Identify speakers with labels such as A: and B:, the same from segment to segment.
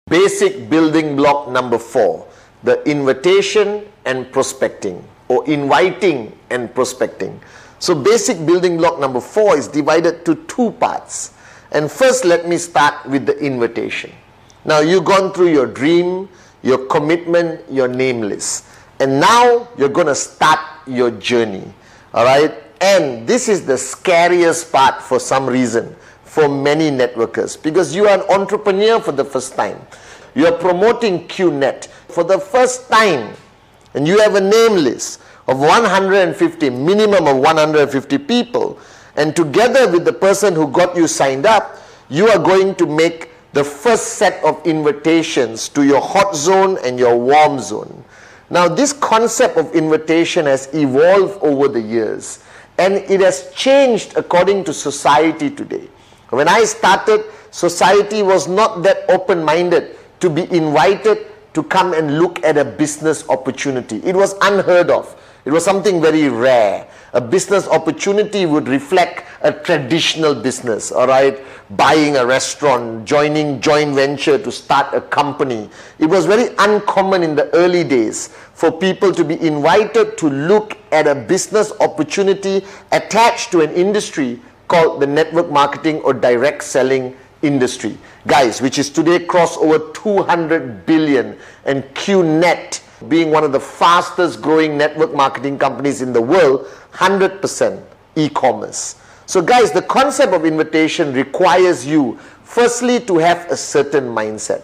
A: Basic building block number 4, the invitation and prospecting, or inviting and prospecting. So basic building block number 4 is divided to 2 parts. And first let me start with the invitation. Now you've gone through your dream, your commitment, your name list. And now you're going to start your journey. Alright? And this is the scariest part for some reason for many networkers, because you are an entrepreneur for the first time. You are promoting QNet for the first time, and you have a name list of 150, minimum of 150 people, and together with the person who got you signed up, you are going to make the first set of invitations to your hot zone and your warm zone. Now this concept of invitation has evolved over the years, and it has changed according to society today. When I started, society was not that open-minded to be invited to come and look at a business opportunity. It was unheard of. It was something very rare. A business opportunity would reflect a traditional business, all right? Buying a restaurant, joining joint venture to start a company. It was very uncommon in the early days for people to be invited to look at a business opportunity attached to an industry called the network marketing or direct selling industry. Guys, which is today crossed over 200 billion, and QNet being one of the fastest growing network marketing companies in the world, 100% e-commerce. So guys, the concept of invitation requires you firstly to have a certain mindset.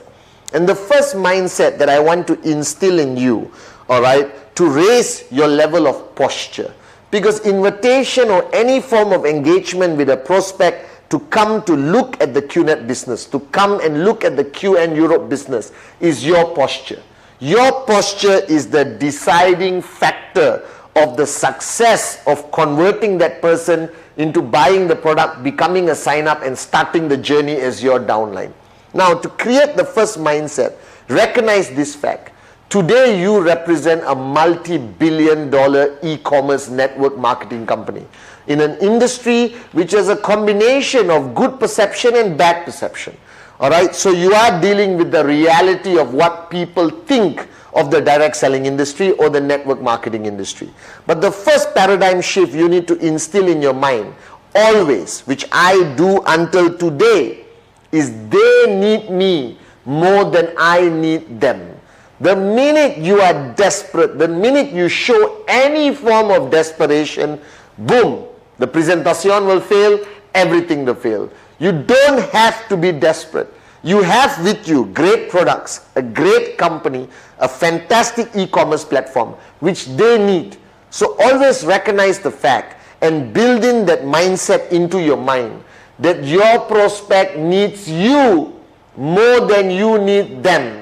A: And the first mindset that I want to instill in you, all right, to raise your level of posture. Because invitation or any form of engagement with a prospect to come to look at the QNet business, to come and look at the QN Europe business, is your posture. Your posture is the deciding factor of the success of converting that person into buying the product, becoming a sign-up, and starting the journey as your downline. Now, to create the first mindset, recognize this fact. Today, you represent a multi-billion-dollar e-commerce network marketing company in an industry which has a combination of good perception and bad perception. Alright, so you are dealing with the reality of what people think of the direct selling industry or the network marketing industry. But the first paradigm shift you need to instill in your mind, always, which I do until today, is they need me more than I need them. The minute you are desperate, the minute you show any form of desperation, boom, the presentation will fail, everything will fail. You don't have to be desperate. You have with you great products, a great company, a fantastic e-commerce platform, which they need. So always recognize the fact and build in that mindset into your mind that your prospect needs you more than you need them.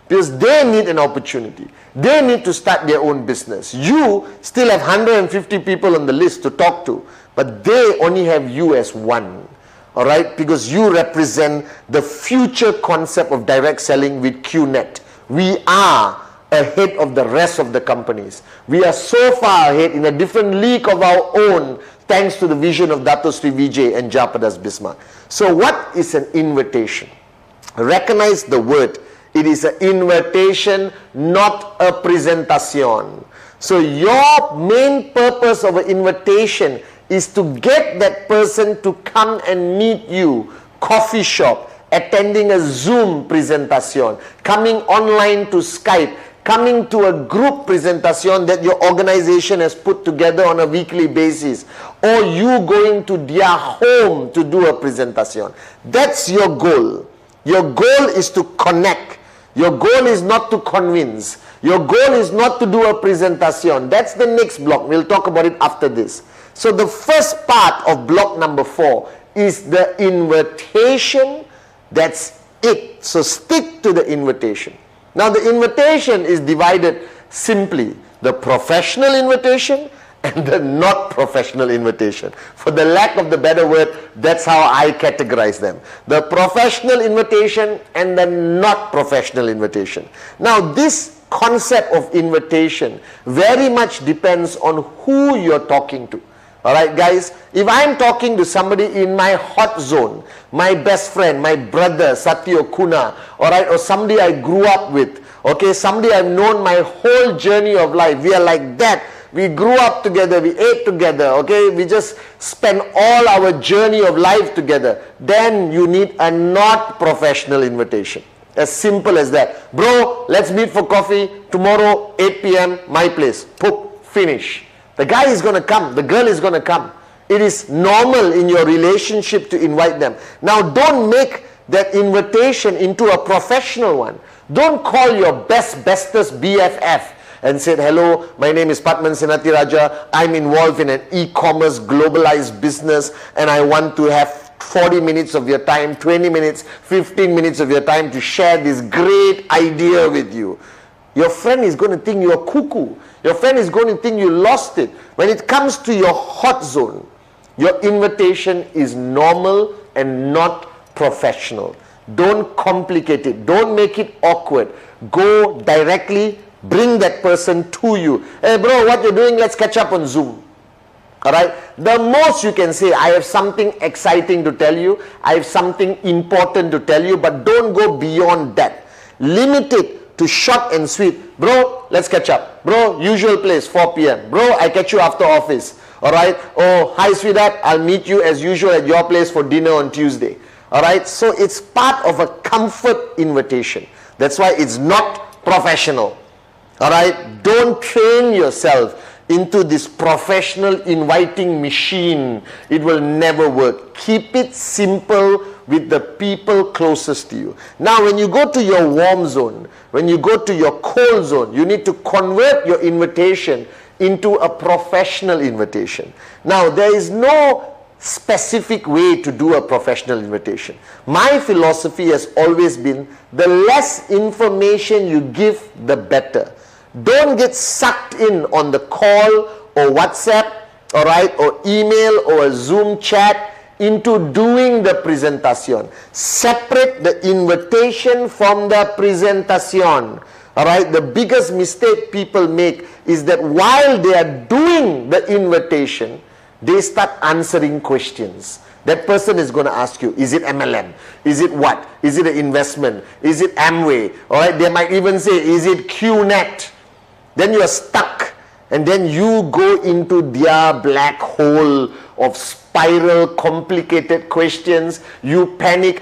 A: Because they need an opportunity. They need to start their own business. You still have 150 people on the list to talk to, but they only have you as one. Alright? Because you represent the future concept of direct selling with QNet. We are ahead of the rest of the companies. We are so far ahead in a different league of our own, thanks to the vision of Dato Sri Vijay and Japadas Bismarck. So what is an invitation? Recognize the word. It is an invitation, not a presentation. So your main purpose of an invitation is to get that person to come and meet you, coffee shop, attending a Zoom presentation, coming online to Skype, coming to a group presentation that your organization has put together on a weekly basis, or you going to their home to do a presentation. That's your goal. Your goal is to connect. Your goal is not to convince. Your goal is not to do a presentation. That's the next block. We'll talk about it after this. So the first part of block number 4 is the invitation. That's it. So stick to the invitation. Now the invitation is divided simply. The professional invitation and the not professional invitation. For the lack of the better word, that's how I categorize them. The professional invitation and the not professional invitation. Now this concept of invitation very much depends on who you're talking to. Alright guys, if I'm talking to somebody in my hot zone, my best friend, my brother, Satya Kuna, alright, or somebody I grew up with, okay, somebody I've known my whole journey of life, we are like that. We grew up together, we ate together, okay, we just spent all our journey of life together. Then you need a not professional invitation. As simple as that. Bro, let's meet for coffee tomorrow, 8 p.m, my place. Poop, finish. The guy is going to come, the girl is going to come. It is normal in your relationship to invite them. Now don't make that invitation into a professional one. Don't call your bestest BFF and say, hello, my name is pathmanSenathirajah. I'm involved in an e-commerce globalized business and I want to have 40 minutes of your time, 20 minutes, 15 minutes of your time to share this great idea with you. Your friend is going to think you're cuckoo. Your friend is going to think you lost it. When it comes to your hot zone, your invitation is normal and not professional. Don't complicate it. Don't make it awkward. Go directly, bring that person to you. Hey bro, what you're doing? Let's catch up on Zoom. Alright? The most you can say, I have something exciting to tell you. I have something important to tell you, but don't go beyond that. Limit it to short and sweet. Bro, let's catch up. Bro, usual place, 4 p.m. Bro, I catch you after office. Alright? Oh, hi sweetheart, I'll meet you as usual at your place for dinner on Tuesday. Alright? So it's part of a comfort invitation. That's why it's not professional. Alright? Don't train yourself into this professional inviting machine. It will never work. Keep it simple with the people closest to you. Now when you go to your warm zone, when you go to your cold zone, you need to convert your invitation into a professional invitation. Now there is no specific way to do a professional invitation. My philosophy has always been, the less information you give, the better. Don't get sucked in on the call or WhatsApp, alright, or email or a Zoom chat into doing the presentation. Separate the invitation from the presentation. Alright, the biggest mistake people make is that while they are doing the invitation, they start answering questions. That person is going to ask you, is it MLM? Is it what? Is it an investment? Is it Amway? Alright, they might even say, is it QNet? Then you are stuck, and then you go into their black hole of spiral, complicated questions. You panic.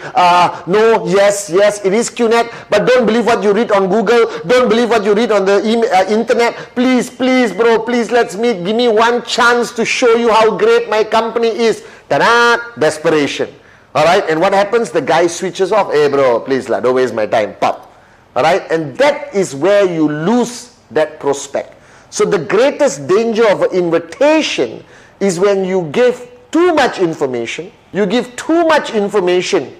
A: No, yes, it is QNet, but don't believe what you read on Google. Don't believe what you read on the internet. Please, bro, please, let's meet. Give me one chance to show you how great my company is. Ta-da! Desperation. Alright, and what happens? The guy switches off. Hey bro, please, don't waste my time. Pop. Alright, and that is where you lose that prospect. So the greatest danger of an invitation is when you give too much information. You give too much information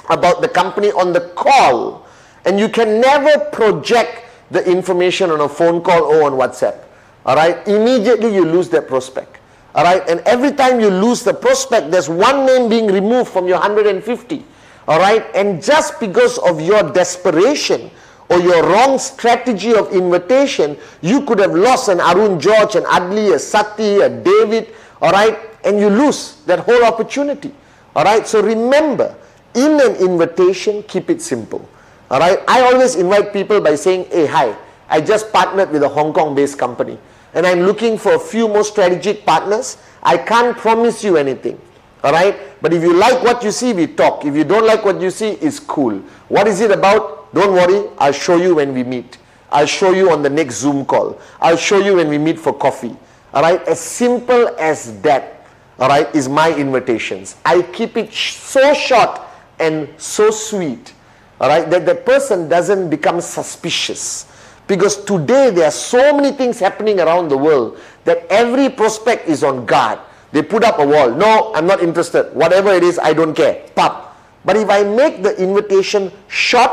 A: about the company on the call, and you can never project the information on a phone call or on WhatsApp. Alright, immediately you lose that prospect. Alright, and every time you lose the prospect, there's one name being removed from your 150. Alright, and just because of your desperation or your wrong strategy of invitation, you could have lost an Arun George, an Adli, a Sati, a David, alright, and you lose that whole opportunity. Alright, so remember, in an invitation, keep it simple. Alright, I always invite people by saying, hey, hi, I just partnered with a Hong Kong-based company, and I'm looking for a few more strategic partners. I can't promise you anything. Alright, but if you like what you see, we talk. If you don't like what you see, it's cool. What is it about? Don't worry, I'll show you when we meet. I'll show you on the next Zoom call. I'll show you when we meet for coffee. Alright, as simple as that, alright, is my invitations. I keep it so short and so sweet, alright, that the person doesn't become suspicious. Because today there are so many things happening around the world that every prospect is on guard. They put up a wall. No, I'm not interested. Whatever it is, I don't care. Pop. But if I make the invitation short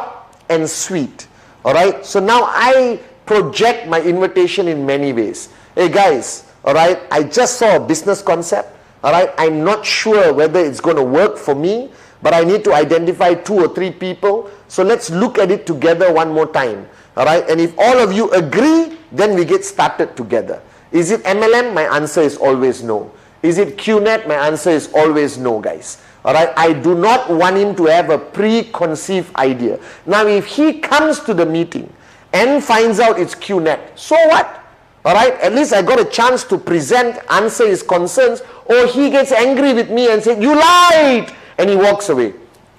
A: and sweet, alright, so now I project my invitation in many ways. Hey guys, alright, I just saw a business concept, alright, I'm not sure whether it's going to work for me, but I need to identify 2 or 3 people, so let's look at it together one more time, alright, and if all of you agree, then we get started together. Is it MLM? My answer is always no. Is it QNet? My answer is always no, guys. Alright, I do not want him to have a preconceived idea. Now, if he comes to the meeting and finds out it's QNet, so what? Alright, at least I got a chance to present, answer his concerns, or he gets angry with me and says, you lied! And he walks away.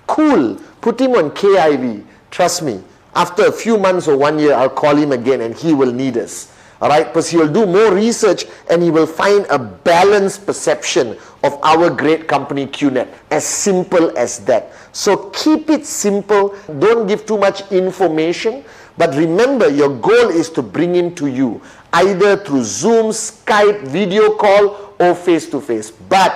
A: Cool. Put him on KIV. Trust me, after a few months or 1 year, I'll call him again and he will need us. Alright, because he will do more research and he will find a balanced perception of our great company QNet. As simple as that. So keep it simple. Don't give too much information. But remember, your goal is to bring him to you, either through Zoom, Skype, video call, or face-to-face. But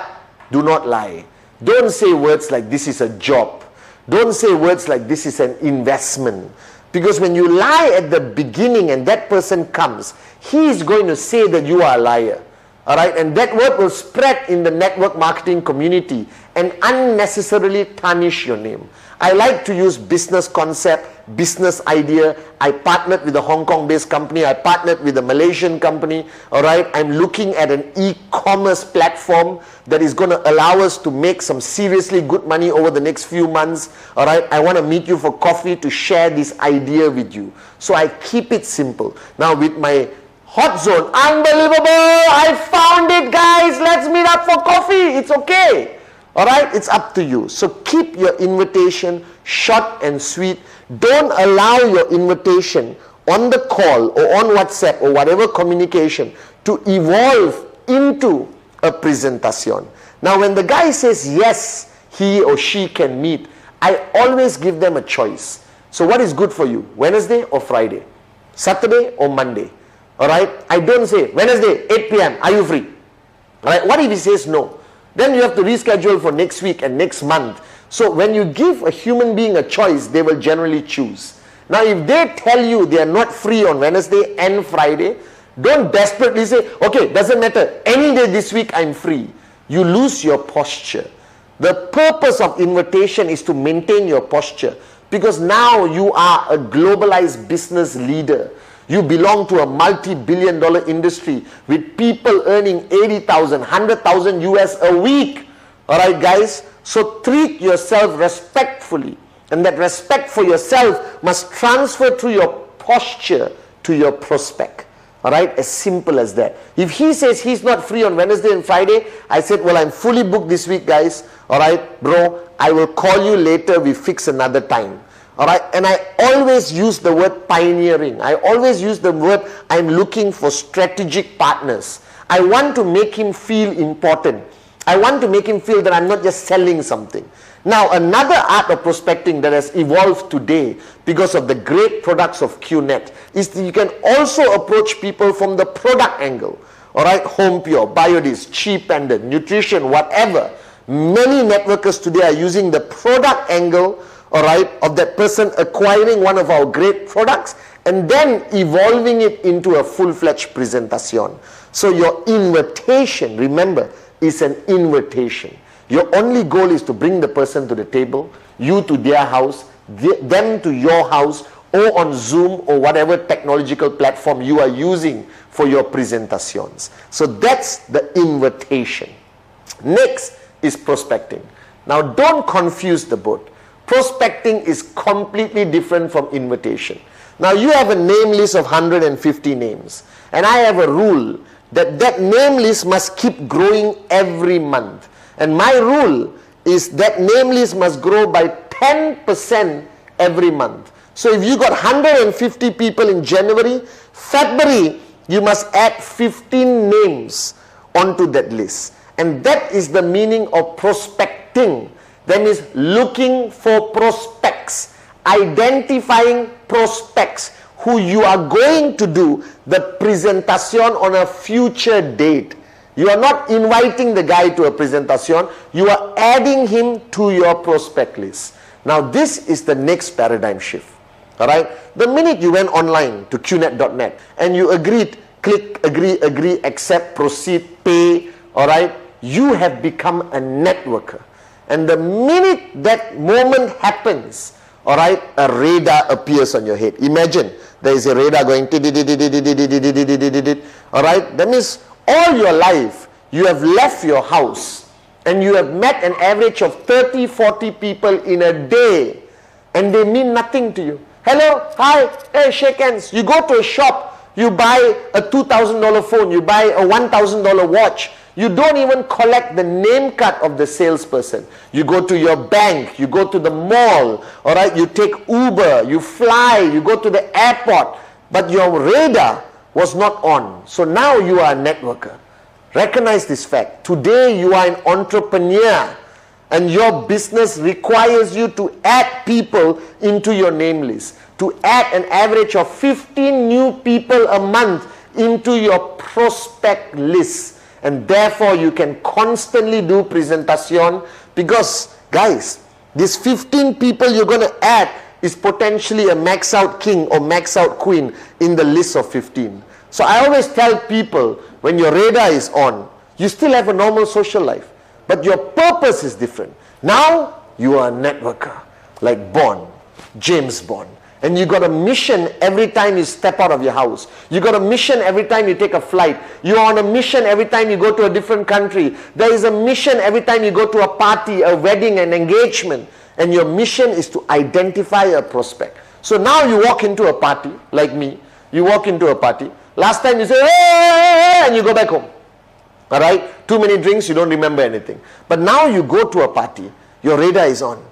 A: do not lie. Don't say words like this is a job. Don't say words like this is an investment. Because when you lie at the beginning and that person comes, he is going to say that you are a liar. Alright, and that word will spread in the network marketing community and unnecessarily tarnish your name. I like to use business concept, business idea. I partnered with a Hong Kong based company. I partnered with a Malaysian company. Alright, I'm looking at an e-commerce platform that is going to allow us to make some seriously good money over the next few months. Alright, I want to meet you for coffee to share this idea with you. So I keep it simple. Now with my hot zone, unbelievable, I found it, guys, let's meet up for coffee. It's okay. Alright, it's up to you. So keep your invitation short and sweet. Don't allow your invitation on the call or on WhatsApp or whatever communication to evolve into a presentation. Now when the guy says yes, he or she can meet, I always give them a choice. So what is good for you? Wednesday or Friday? Saturday or Monday? Alright, I don't say Wednesday 8 p.m. are you free? Alright, what if he says no? Then you have to reschedule for next week and next month. So when you give a human being a choice, they will generally choose. Now if they tell you they are not free on Wednesday and Friday, don't desperately say, okay, doesn't matter, any day this week I'm free. You lose your posture. The purpose of invitation is to maintain your posture, because now you are a globalized business leader. You belong to a multi-billion-dollar industry with people earning 80,000, 100,000 US a week. Alright guys, so treat yourself respectfully, and that respect for yourself must transfer through your posture to your prospect. Alright, as simple as that. If he says he's not free on Wednesday and Friday, I said, well, I'm fully booked this week, guys. Alright, bro, I will call you later, we fix another time. Alright, and I always use the word pioneering. I always use the word I'm looking for strategic partners. I want to make him feel important. I want to make him feel that I'm not just selling something. Now, another art of prospecting that has evolved today because of the great products of QNet is that you can also approach people from the product angle. Alright, Home Pure, Biodis, Cheap Pendant, Nutrition, whatever. Many networkers today are using the product angle, alright, of that person acquiring one of our great products and then evolving it into a full-fledged presentation. So your invitation, remember, is an invitation. Your only goal is to bring the person to the table, you to their house, them to your house, or on Zoom or whatever technological platform you are using for your presentations. So that's the invitation. Next is prospecting. Now don't confuse the both. Prospecting is completely different from invitation. Now you have a name list of 150 names, and I have a rule that that name list must keep growing every month. And my rule is that name list must grow by 10% every month. So if you got 150 people in January, February, you must add 15 names onto that list. And that is the meaning of prospecting. That means looking for prospects, identifying prospects who you are going to do the presentation on a future date. You are not inviting the guy to a presentation, you are adding him to your prospect list. Now this is the next paradigm shift. Alright, the minute you went online to qnet.net and you agreed, click, agree, accept, proceed, pay, alright, you have become a networker. And the minute that moment happens, alright, a radar appears on your head. Imagine there is a radar going, alright, that means all your life you have left your house and you have met an average of 30, 40 people in a day and they mean nothing to you. Hello, hi, hey, shake hands. You go to a shop, you buy a $2,000 phone, you buy a $1,000 watch. You don't even collect the name card of the salesperson. You go to your bank, you go to the mall, all right, you take Uber, you fly, you go to the airport, but your radar was not on. So now you are a networker. Recognize this fact. Today you are an entrepreneur and your business requires you to add people into your name list, to add an average of 15 new people a month into your prospect list. And therefore you can constantly do presentation, because guys, these 15 people you're going to add is potentially a max out king or max out queen in the list of 15. So I always tell people, when your radar is on, you still have a normal social life, but your purpose is different. Now you are a networker, like Bond, James Bond. And you got a mission every time you step out of your house. You got a mission every time you take a flight. You're on a mission every time you go to a different country. There is a mission every time you go to a party, a wedding, an engagement. And your mission is to identify a prospect. So now you walk into a party, like me. You walk into a party. Last time you say, hey, and you go back home. Alright? Too many drinks, you don't remember anything. But now you go to a party, your radar is on.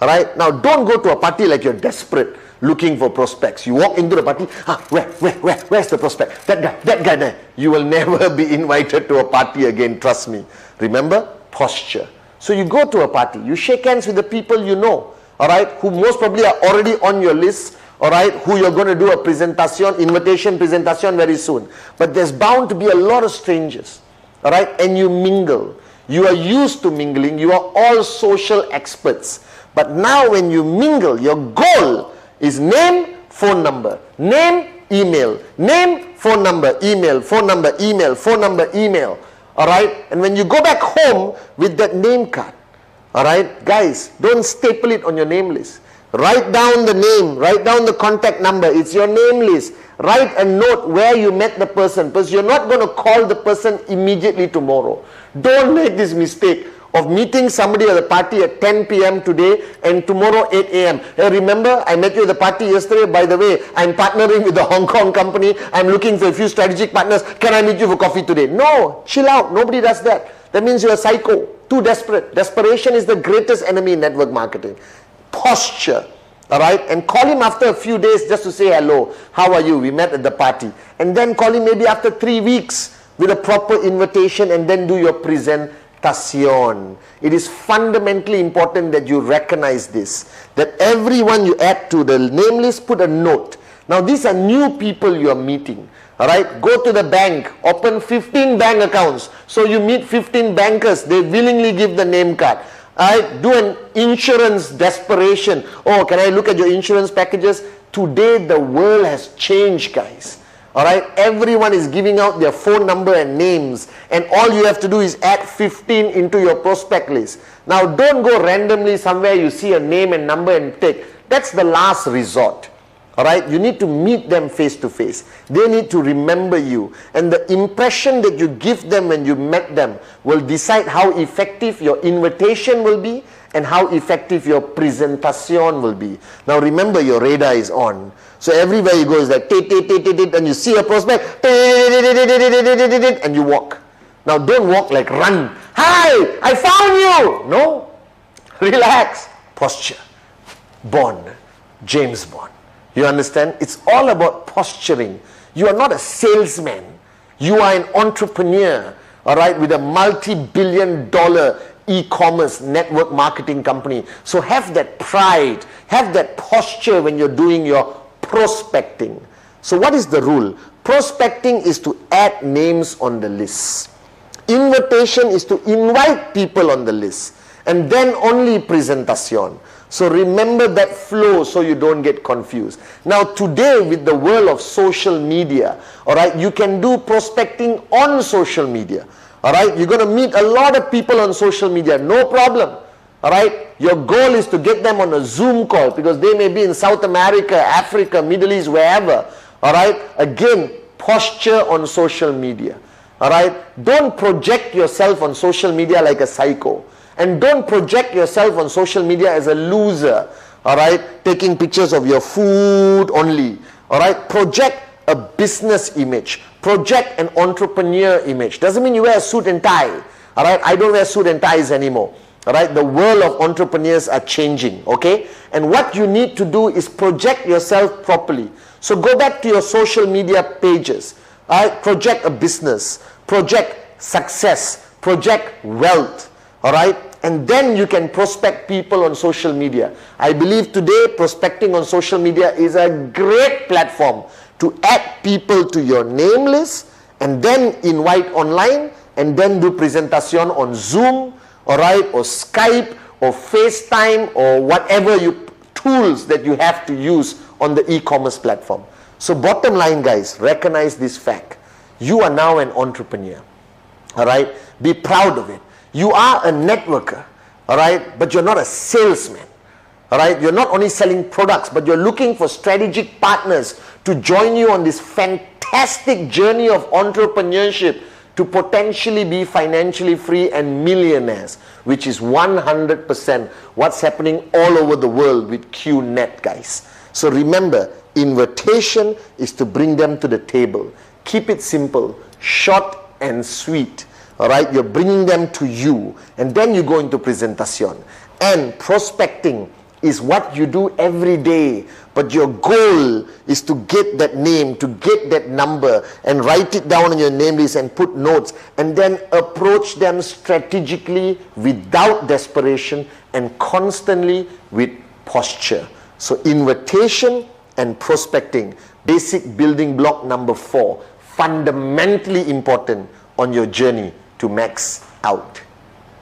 A: Alright? Now don't go to a party like you're desperate, looking for prospects. You walk into the party, where's the prospect? That guy there. You will never be invited to a party again, trust me. Remember? Posture. So you go to a party, you shake hands with the people you know, alright, who most probably are already on your list, alright, who you're going to do a presentation, invitation presentation very soon. But there's bound to be a lot of strangers, alright, and you mingle. You are used to mingling, you are all social experts. But now when you mingle, your goal is name, phone number, name, email, name, phone number, email, phone number, email, phone number, email. Alright? And when you go back home with that name card, alright, guys, don't staple it on your name list. Write down the name, write down the contact number, it's your name list. Write a note where you met the person, because you're not going to call the person immediately tomorrow. Don't make this mistake of meeting somebody at the party at 10 p.m. today and tomorrow 8 a.m. Hey, remember, I met you at the party yesterday. By the way, I'm partnering with the Hong Kong company. I'm looking for a few strategic partners. Can I meet you for coffee today? No, chill out. Nobody does that. That means you're a psycho. Too desperate. Desperation is the greatest enemy in network marketing. Posture. Alright? And call him after a few days just to say hello. How are you? We met at the party. And then call him maybe after 3 weeks with a proper invitation, and then do your presentation. It is fundamentally important that you recognize this, that everyone you add to the name list, put a note. Now these are new people you are meeting. Alright, go to the bank, open 15 bank accounts. So you meet 15 bankers, they willingly give the name card. Alright, do an insurance desperation. Oh, can I look at your insurance packages? Today the world has changed, guys. Alright, everyone is giving out their phone number and names, and all you have to do is add 15 into your prospect list. Now don't go randomly somewhere you see a name and number and take. That's the last resort. Alright, you need to meet them face to face. They need to remember you, and the impression that you give them when you met them will decide how effective your invitation will be and how effective your presentation will be. Now remember, your radar is on. So everywhere you go is like, and you see a prospect, and you walk. Now don't walk like run. Hi, I found you. No, relax. Posture. Bond. James Bond. You understand? It's all about posturing. You are not a salesman. You are an entrepreneur, all right, with a multi-billion-dollar e-commerce network marketing company. So have that pride, have that posture when you're doing your prospecting. So what is the rule? Prospecting is to add names on the list. Invitation is to invite people on the list. And then only presentation. So remember that flow so you don't get confused. Now today, with the world of social media, alright, you can do prospecting on social media. Alright, you're going to meet a lot of people on social media, no problem. Alright, your goal is to get them on a Zoom call, because they may be in South America, Africa, Middle East, wherever. Alright, again, posture on social media. Alright, don't project yourself on social media like a psycho, and don't project yourself on social media as a loser. Alright, taking pictures of your food only. Alright, project a business image, project an entrepreneur image. Doesn't mean you wear a suit and tie. Alright, I don't wear suit and ties anymore. Alright, the world of entrepreneurs are changing, okay? And what you need to do is project yourself properly. So go back to your social media pages. Alright, project a business, project success, project wealth. Alright, and then you can prospect people on social media. I believe today prospecting on social media is a great platform to add people to your name list and then invite online and then do presentation on Zoom, alright, or Skype or FaceTime or whatever tools that you have to use on the e-commerce platform. So bottom line, guys, recognize this fact. You are now an entrepreneur. Alright, be proud of it. You are a networker, alright, but you're not a salesman. Alright, you're not only selling products, but you're looking for strategic partners to join you on this fantastic journey of entrepreneurship to potentially be financially free and millionaires, which is 100% what's happening all over the world with QNet, guys. So remember, invitation is to bring them to the table. Keep it simple, short and sweet. Alright, you're bringing them to you, and then you go into presentation. And prospecting is what you do every day, but your goal is to get that name, to get that number, and write it down on your name list and put notes, and then approach them strategically without desperation and constantly with posture. So invitation and prospecting, basic building block number 4, fundamentally important on your journey to max out.